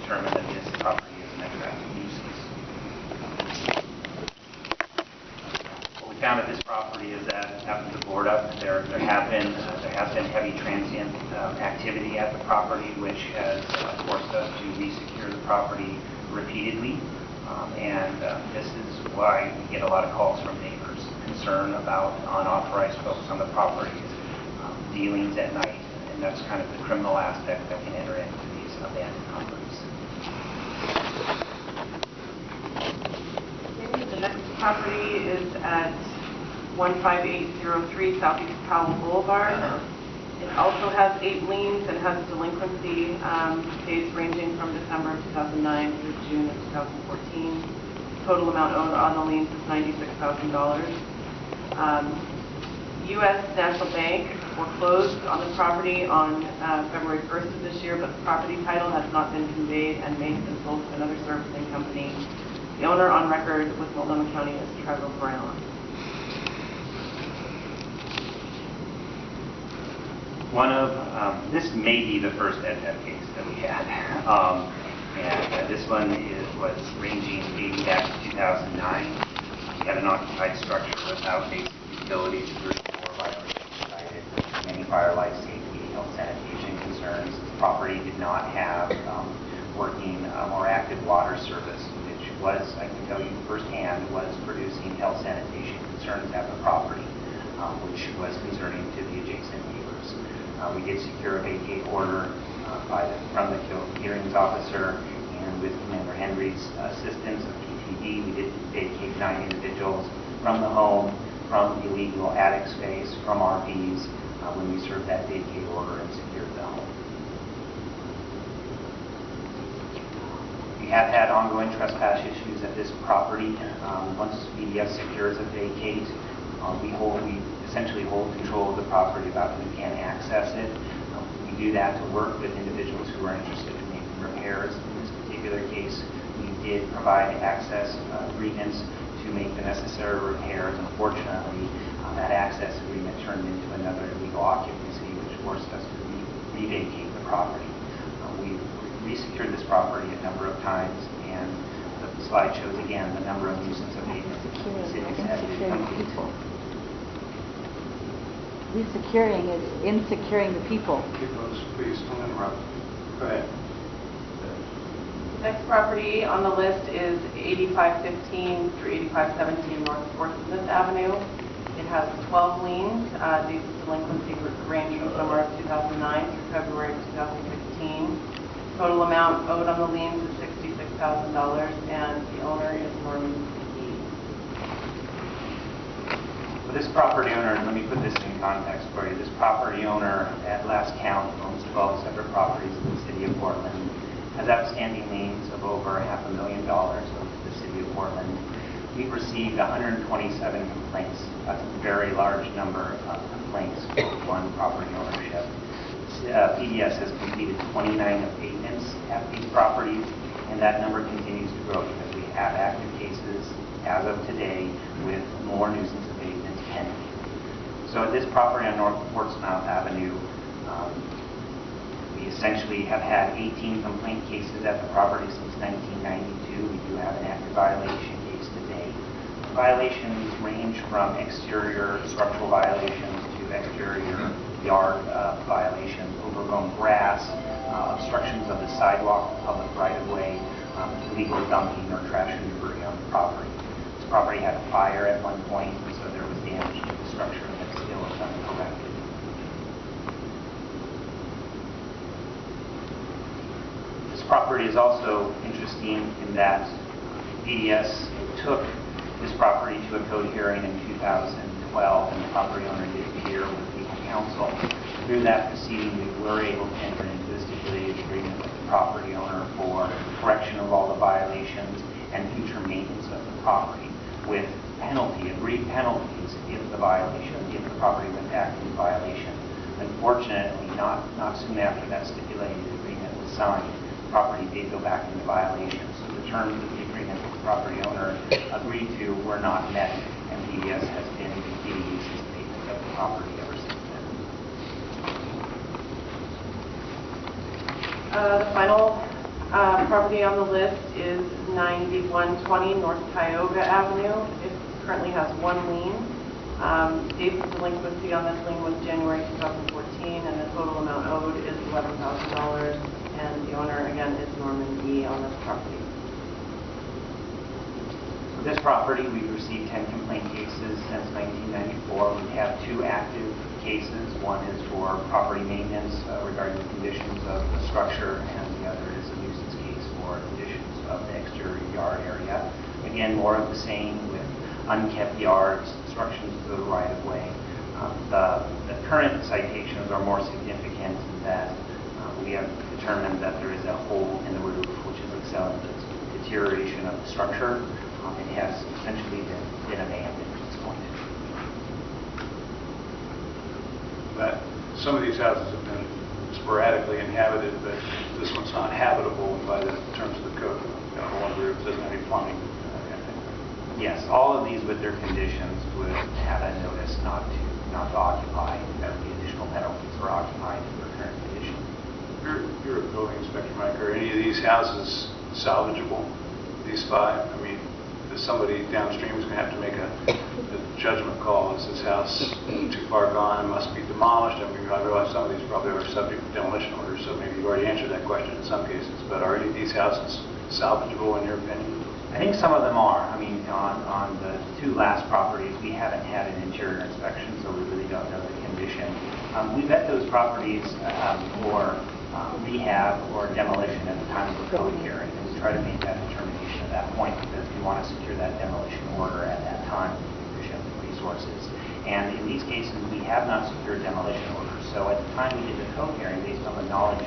determined that this property is an attractive nuisance. What we found at this property is that after the board up, there has been heavy transient activity at the property, which has forced us to resecure the property repeatedly. This is why we get a lot of calls from neighbors concerned about unauthorized folks on the properties, dealings at night, and that's kind of the criminal aspect that can enter into these abandoned properties. The next property is at 15803 Southeast Powell Boulevard. It also has 8 liens and has delinquency dates ranging from December of 2009 through June of 2014. Total amount owed on the liens is $96,000. U.S. National Bank foreclosed on the property on February 1st of this year, but the property title has not been conveyed and may have been sold to another servicing company. The owner on record with Multnomah County is Trevor Brown. This may be the first EdTech case that we had. This one was ranging dating back to 2009. We had an occupied structure without basic utilities, 34 violations cited, many fire, life safety, health, sanitation concerns. The property did not have working or active water service, which was, I can tell you firsthand, was producing health, sanitation concerns at the property, which was concerning to the adjacent neighbors. We did secure a vacate order from the hearings officer, and with Commander Henry's assistance of PTD, we did vacate 9 individuals from the home, from illegal attic space, from RVs, when we served that vacate order and secured the home. We have had ongoing trespass issues at this property. Once BDS secures a vacate, we essentially hold control of the property about who can access it. We do that to work with individuals who are interested in making repairs. In this particular case, we did provide access agreements to make the necessary repairs. Unfortunately, that access agreement turned into another illegal occupancy, which forced us to re-vacate the property. We resecured this property a number of times, and the slide shows again the number of nuisance abatements the city has completed. Resecuring is insecuring the people. Keep those, please, don't interrupt. Go ahead. The next property on the list is 8515 through 8517 North 4th and 5th Avenue. It has 12 liens. These delinquency range from summer of 2009 through February of 2016. Total amount owed on the liens is $66,000, and the owner is Norman McGee. This property owner, let me put this in context for you. This property owner, at last count, owns 12 separate properties in the city of Portland, has outstanding liens of over $500,000 of the city of Portland. We've received 127 complaints. That's a very large number of complaints for one property ownership. PDS has completed 29 abatements at these properties, and that number continues to grow because we have active cases as of today with more nuisance abatements pending. So at this property on North Portsmouth Avenue, we essentially have had 18 complaint cases at the property since 1992. We do have an active violation case today. Violations range from exterior structural violations to exterior yard violations, overgrown grass, obstructions of the sidewalk, public right-of-way, illegal dumping or trash and debris on the property. This property had a fire at one point, and so there was damage to the structure that still is uncorrected. This property is also interesting in that BDS took this property to a code hearing in 2012, and the property owner did appear with legal counsel. Through that proceeding, we were able to enter into a stipulated agreement with the property owner for correction of all the violations and future maintenance of the property, with agreed penalties if the property went back into violation. Unfortunately, not soon after that stipulated agreement was signed, the property did go back into violation. So the terms of the agreement that the property owner agreed to were not met, and BDS has been completing nuisance abatement of the property ever since then. The final Property on the list is 9120 North Tioga Avenue. It currently has one lien. Dates of delinquency on this lien was January 2014, and the total amount owed is $11,000. And the owner, again, is Norman E. on this property. For this property, we've received 10 complaint cases since 1994. We have 2 active cases. One is for property maintenance regarding the conditions of the structure, and the other is a nuisance case for conditions of the exterior yard area. Again, more of the same with unkept yards, obstructions to the right-of-way. The current citations are more significant in that we have determined that there is a hole in the roof, which is the deterioration of the structure. It has essentially been abandoned at this point. But some of these houses have been sporadically inhabited, but this one's not habitable by the terms of the code. Got a hole in the roof, doesn't have any plumbing. Yes, all of these with their conditions would have a notice not to occupy. There would be additional penalties for occupying in their current condition. You're a building inspector, Mike. Are any of these houses salvageable? These 5? I mean, is somebody downstream is going to have to make a judgment call? Is this house too far gone and must be demolished? I mean, I realize some of these probably are subject to demolition orders, so maybe you've already answered that question in some cases. But are any of these houses salvageable in your opinion? I think some of them are. I mean, on the 2 last properties, we haven't had an interior inspection, so we really don't know the condition. We vet those properties for rehab or demolition at the time of the code hearing, and we try to make that determination at that point because we want to secure that demolition order at that time with efficient resources. And in these cases, we have not secured demolition orders. So at the time we did the code hearing, based on the knowledge